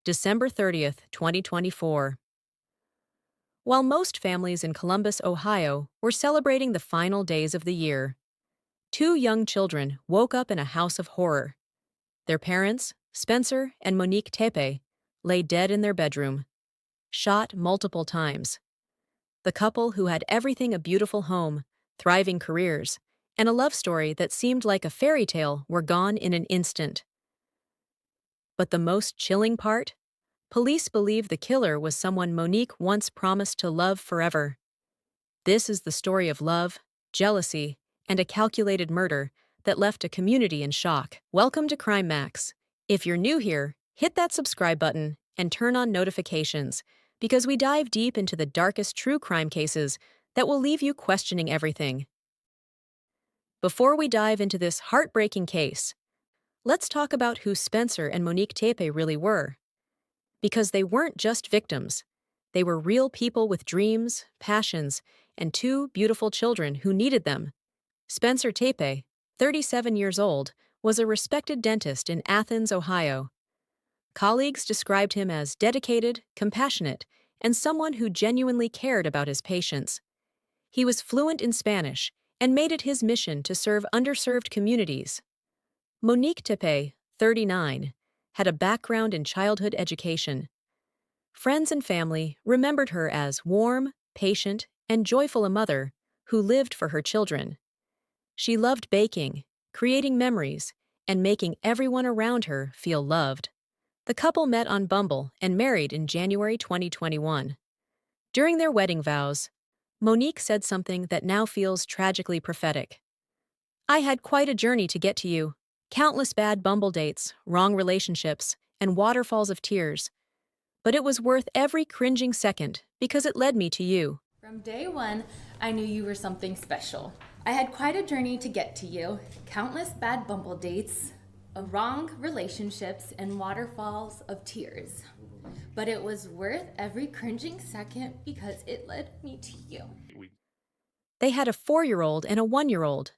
December 30th, 2024. While most families in Columbus, Ohio, were celebrating the final days of the year, two young children woke up in a house of horror. Their parents, Spencer and Monique-Tepe, lay dead in their bedroom, shot multiple times. The couple who had everything: a beautiful home, thriving careers, and a love story that seemed like a fairy tale, were gone in an instant. But the most chilling part? Police believe the killer was someone Monique once promised to love forever. This is the story of love, jealousy, and a calculated murder that left a community in shock. Welcome to Crime Max. If you're new here, hit that subscribe button and turn on notifications, because we dive deep into the darkest true crime cases that will leave you questioning everything. Before we dive into this heartbreaking case, let's talk about who Spencer and Monique-Tepe really were. Because they weren't just victims. They were real people with dreams, passions, and two beautiful children who needed them. Spencer Tepe, 37 years old, was a respected dentist in Athens, Ohio. Colleagues described him as dedicated, compassionate, and someone who genuinely cared about his patients. He was fluent in Spanish and made it his mission to serve underserved communities. Monique-Tepe, 39, had a background in childhood education. Friends and family remembered her as warm, patient, and joyful a mother who lived for her children. She loved baking, creating memories, and making everyone around her feel loved. The couple met on Bumble and married in January 2021. During their wedding vows, Monique said something that now feels tragically prophetic. "I had quite a journey to get to you. Countless bad Bumble dates, wrong relationships, and waterfalls of tears. But it was worth every cringing second because it led me to you." From day one, I knew you were something special. I had quite a journey to get to you. Countless bad Bumble dates, wrong relationships, and waterfalls of tears. But it was worth every cringing second because it led me to you. They had a 4-year-old and a 1-year-old.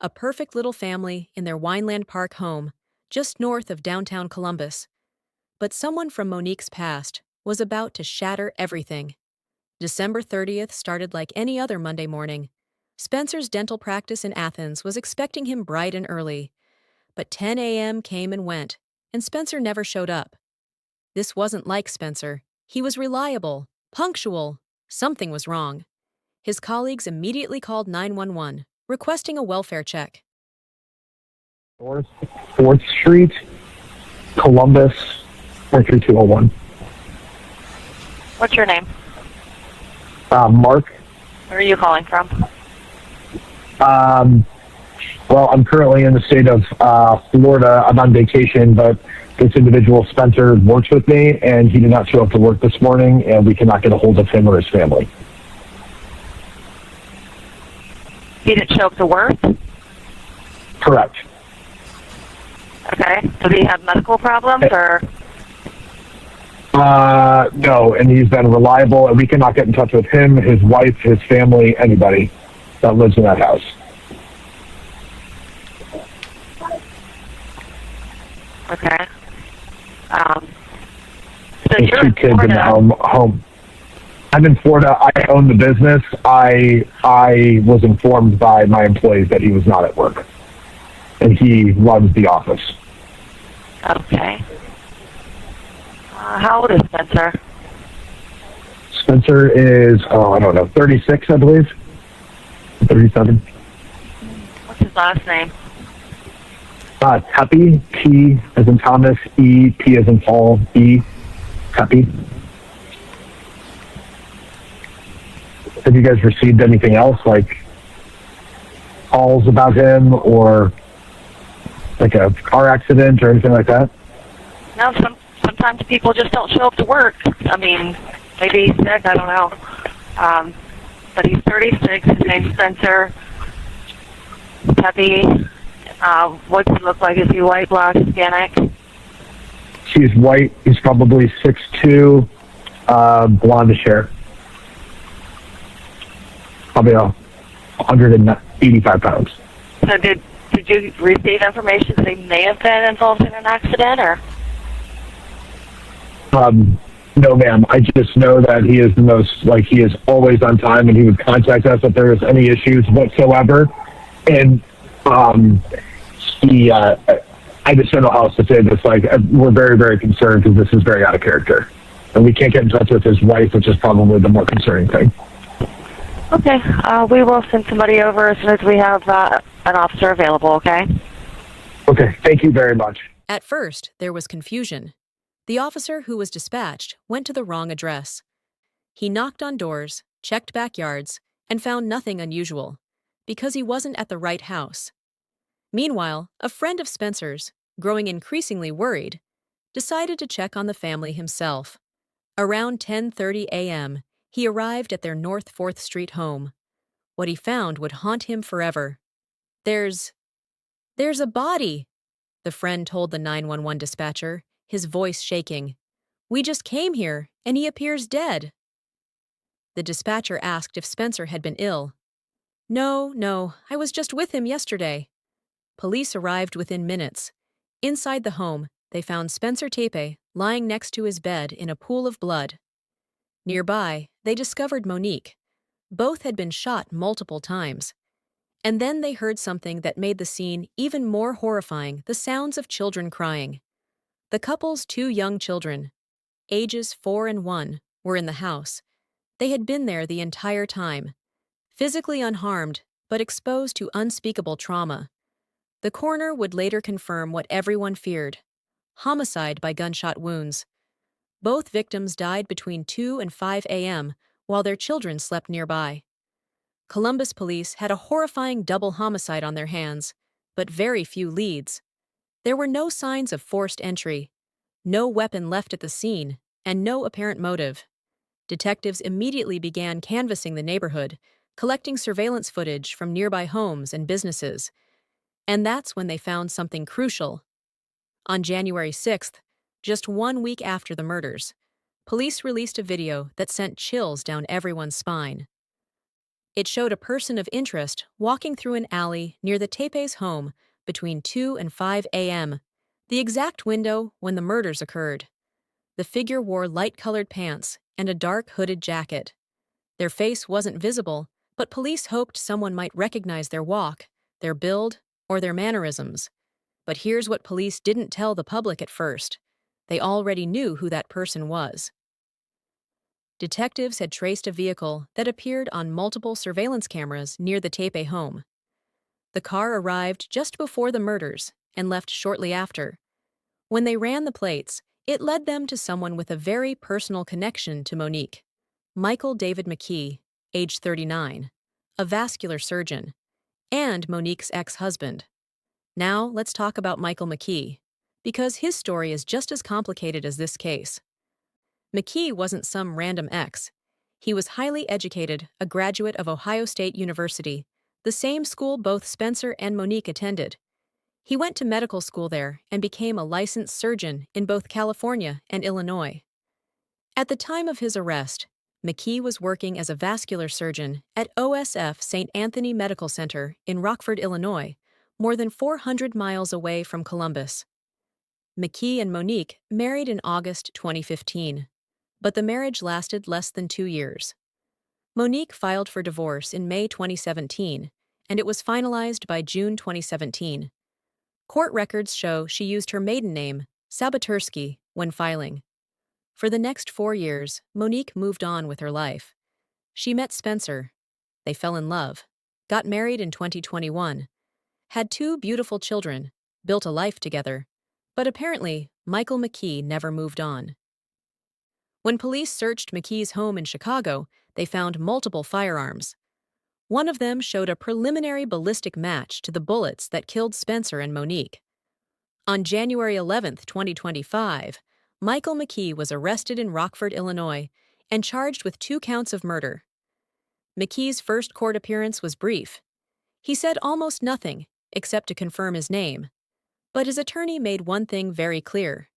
A perfect little family in their Wineland Park home, just north of downtown Columbus. But someone from Monique's past was about to shatter everything. December 30th started like any other Monday morning. Spencer's dental practice in Athens was expecting him bright and early. But 10 a.m. came and went, and Spencer never showed up. This wasn't like Spencer. He was reliable, punctual. Something was wrong. His colleagues immediately called 911. Requesting a welfare check. 4th Street, Columbus, 43201. What's your name? Mark. Where are you calling from? Well, I'm currently in the state of Florida. I'm on vacation, but this individual, Spencer, works with me, and he did not show up to work this morning, and we cannot get a hold of him or his family. He didn't show up to work? Correct. Okay. Does he have medical problems or? No, and he's been reliable, and we cannot get in touch with him, his wife, his family, anybody that lives in that house. Okay. So There's you're 2 in kids in Florida. the home. I'm in Florida. I own the business. I was informed by my employees that he was not at work, and he runs the office. Okay. How old is Spencer? Spencer is, 36, I believe. 37. What's his last name? Tepe, T as in Thomas, E, P as in Paul, E, Tepe. Have you guys received anything else, like calls about him or like a car accident or anything like that? No, sometimes people just don't show up to work. I mean, maybe he's sick, I don't know. But he's 36, his name's Spencer Tepe. What's he look like? Is he white, black, Hispanic? He's white. He's probably 6'2", blondish hair. Probably 185 pounds. So did you receive information that he may have been involved in an accident, or? No, ma'am. I just know that he is the most, like, he is always on time, and he would contact us if there is any issues whatsoever. And I just don't know how else to say this. Like, we're very, very concerned because this is very out of character. And we can't get in touch with his wife, which is probably the more concerning thing. Okay, we will send somebody over as soon as we have an officer available, okay? Okay, thank you very much. At first, there was confusion. The officer who was dispatched went to the wrong address. He knocked on doors, checked backyards, and found nothing unusual, because he wasn't at the right house. Meanwhile, a friend of Spencer's, growing increasingly worried, decided to check on the family himself. Around 10:30 a.m., he arrived at their North 4th Street home. What he found would haunt him forever. There's a body, the friend told the 911 dispatcher, his voice shaking. "We just came here, and he appears dead." The dispatcher asked if Spencer had been ill. No, I was just with him yesterday." Police arrived within minutes. Inside the home, they found Spencer Tepe lying next to his bed in a pool of blood. Nearby, they discovered Monique. Both had been shot multiple times. And then they heard something that made the scene even more horrifying: the sounds of children crying. The couple's 2 young children, ages 4 and 1, were in the house. They had been there the entire time, physically unharmed, but exposed to unspeakable trauma. The coroner would later confirm what everyone feared: homicide by gunshot wounds. Both victims died between 2 and 5 a.m. while their children slept nearby. Columbus police had a horrifying double homicide on their hands, but very few leads. There were no signs of forced entry, no weapon left at the scene, and no apparent motive. Detectives immediately began canvassing the neighborhood, collecting surveillance footage from nearby homes and businesses. And that's when they found something crucial. On January 6th, just 1 week after the murders, police released a video that sent chills down everyone's spine. It showed a person of interest walking through an alley near the Tepe's home between 2 and 5 a.m., the exact window when the murders occurred. The figure wore light-colored pants and a dark hooded jacket. Their face wasn't visible, but police hoped someone might recognize their walk, their build, or their mannerisms. But here's what police didn't tell the public at first. They already knew who that person was. Detectives had traced a vehicle that appeared on multiple surveillance cameras near the Tepe home. The car arrived just before the murders and left shortly after. When they ran the plates, it led them to someone with a very personal connection to Monique: Michael David McKee, age 39, a vascular surgeon, and Monique's ex-husband. Now let's talk about Michael McKee, because his story is just as complicated as this case. McKee wasn't some random ex. He was highly educated, a graduate of Ohio State University, the same school both Spencer and Monique attended. He went to medical school there and became a licensed surgeon in both California and Illinois. At the time of his arrest, McKee was working as a vascular surgeon at OSF St. Anthony Medical Center in Rockford, Illinois, more than 400 miles away from Columbus. McKee and Monique married in August 2015, but the marriage lasted less than 2 years. Monique filed for divorce in May 2017, and it was finalized by June 2017. Court records show she used her maiden name, Sabatersky, when filing. For the next 4 years, Monique moved on with her life. She met Spencer. They fell in love, got married in 2021, had 2 beautiful children, built a life together. But apparently, Michael McKee never moved on. When police searched McKee's home in Chicago, they found multiple firearms. One of them showed a preliminary ballistic match to the bullets that killed Spencer and Monique. On January 11, 2025, Michael McKee was arrested in Rockford, Illinois, and charged with 2 counts of murder. McKee's first court appearance was brief. He said almost nothing, except to confirm his name. But his attorney made one thing very clear.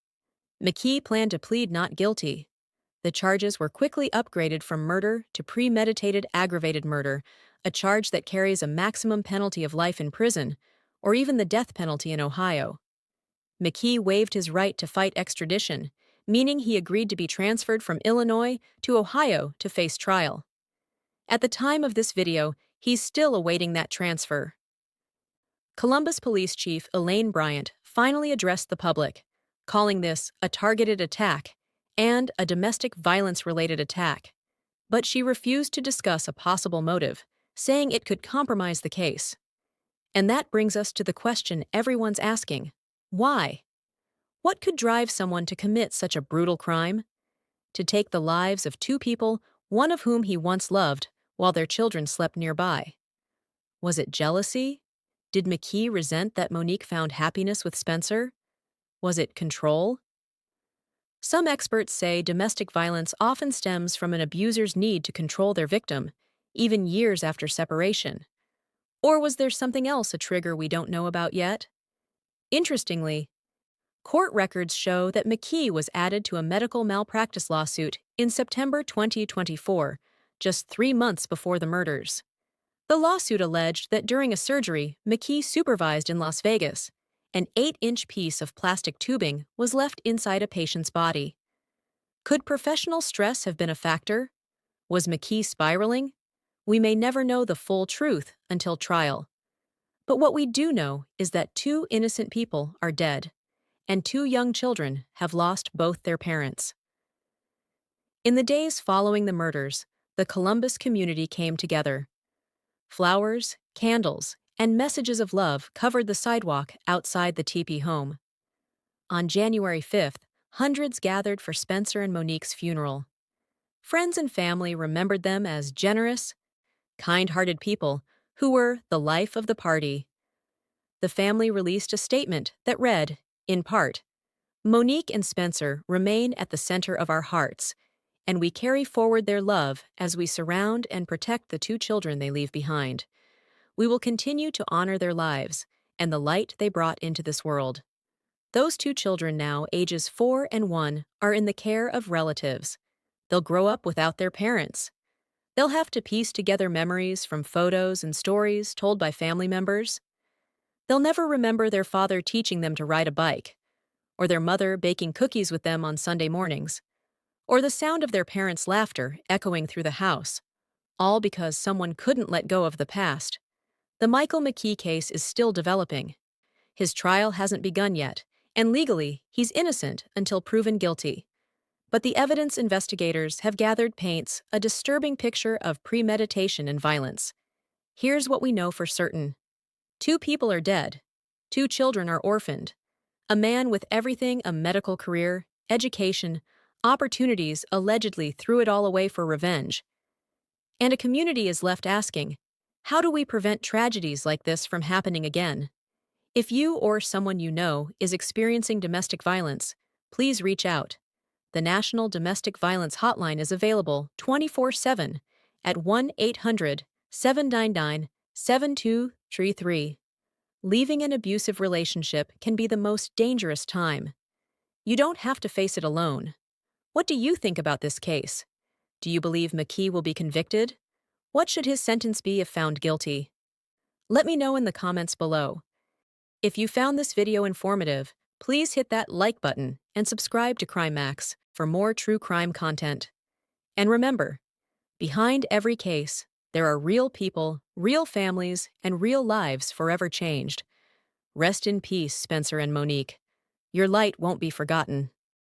McKee planned to plead not guilty. The charges were quickly upgraded from murder to premeditated aggravated murder, a charge that carries a maximum penalty of life in prison, or even the death penalty in Ohio. McKee waived his right to fight extradition, meaning he agreed to be transferred from Illinois to Ohio to face trial. At the time of this video, he's still awaiting that transfer. Columbus Police Chief Elaine Bryant finally addressed the public, calling this a targeted attack and a domestic violence-related attack. But she refused to discuss a possible motive, saying it could compromise the case. And that brings us to the question everyone's asking: why? What could drive someone to commit such a brutal crime? To take the lives of two people, one of whom he once loved, while their children slept nearby? Was it jealousy? Did McKee resent that Monique found happiness with Spencer? Was it control? Some experts say domestic violence often stems from an abuser's need to control their victim, even years after separation. Or was there something else, a trigger we don't know about yet? Interestingly, court records show that McKee was added to a medical malpractice lawsuit in September 2024, just 3 months before the murders. The lawsuit alleged that during a surgery McKee supervised in Las Vegas, an 8-inch piece of plastic tubing was left inside a patient's body. Could professional stress have been a factor? Was McKee spiraling? We may never know the full truth until trial. But what we do know is that 2 innocent people are dead, and 2 young children have lost both their parents. In the days following the murders, the Columbus community came together. Flowers, candles, and messages of love covered the sidewalk outside the Tepe home. On January 5th, hundreds gathered for Spencer and Monique's funeral. Friends and family remembered them as generous, kind-hearted people who were the life of the party. The family released a statement that read, in part, "Monique and Spencer remain at the center of our hearts, and we carry forward their love as we surround and protect the 2 children they leave behind. We will continue to honor their lives and the light they brought into this world." Those 2 children now, ages 4 and 1, are in the care of relatives. They'll grow up without their parents. They'll have to piece together memories from photos and stories told by family members. They'll never remember their father teaching them to ride a bike, or their mother baking cookies with them on Sunday mornings, or the sound of their parents' laughter echoing through the house, all because someone couldn't let go of the past. The Michael McKee case is still developing. His trial hasn't begun yet, and legally, he's innocent until proven guilty. But the evidence investigators have gathered paints a disturbing picture of premeditation and violence. Here's what we know for certain. 2 people are dead. 2 children are orphaned. A man with everything, a medical career, education, opportunities, allegedly threw it all away for revenge. And a community is left asking, how do we prevent tragedies like this from happening again? If you or someone you know is experiencing domestic violence, please reach out. The National Domestic Violence Hotline is available 24/7 at 1-800-799-7233. Leaving an abusive relationship can be the most dangerous time. You don't have to face it alone. What do you think about this case? Do you believe McKee will be convicted? What should his sentence be if found guilty? Let me know in the comments below. If you found this video informative, please hit that like button and subscribe to Crime Max for more true crime content. And remember, behind every case, there are real people, real families, and real lives forever changed. Rest in peace, Spencer and Monique. Your light won't be forgotten.